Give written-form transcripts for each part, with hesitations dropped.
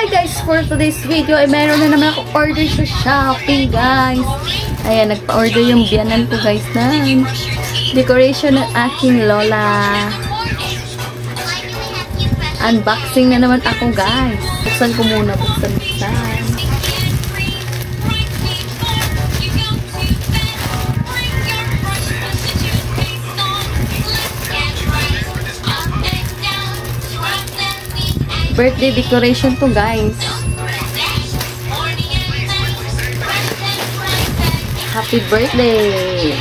Hi guys, for today's video ay meron na naman ako order sa Shopee guys. Ayan, nagpa-order yung biyanan ko guys ng decoration ng aking lola. Unboxing na naman ako guys. Buksan ko muna, buksan. Birthday decoration to guys. Happy birthday!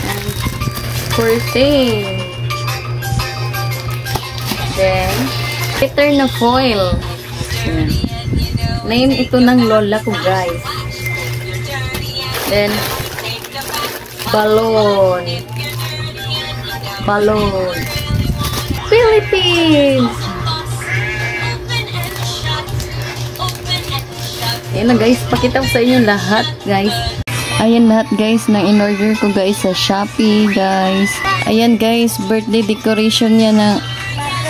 And birthday. Then, glitter na foil. Name ito ng lola ko guys. Then, balloon. Philippines! Ayan na guys, pakita ko sa inyo lahat guys. Ayan lahat guys na in-order ko guys sa Shopee guys. Ayan guys, birthday decoration niya ng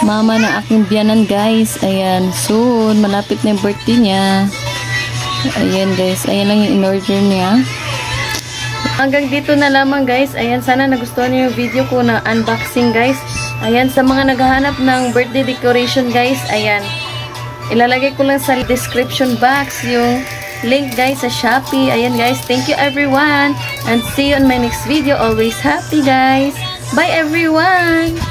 mama ng aking biyanan guys. Ayan, soon, malapit na yung birthday niya. Ayan guys, ayan lang yung in-order niya. Hanggang dito na lamang guys. Ayan, sana nagustuhan niyo yung video ko na unboxing guys. Ayan, sa mga naghahanap ng birthday decoration guys, ayan, ilalagay ko lang sa description box yung link guys sa Shopee. Ayan guys, thank you everyone and see you on my next video. Always happy guys. Bye everyone!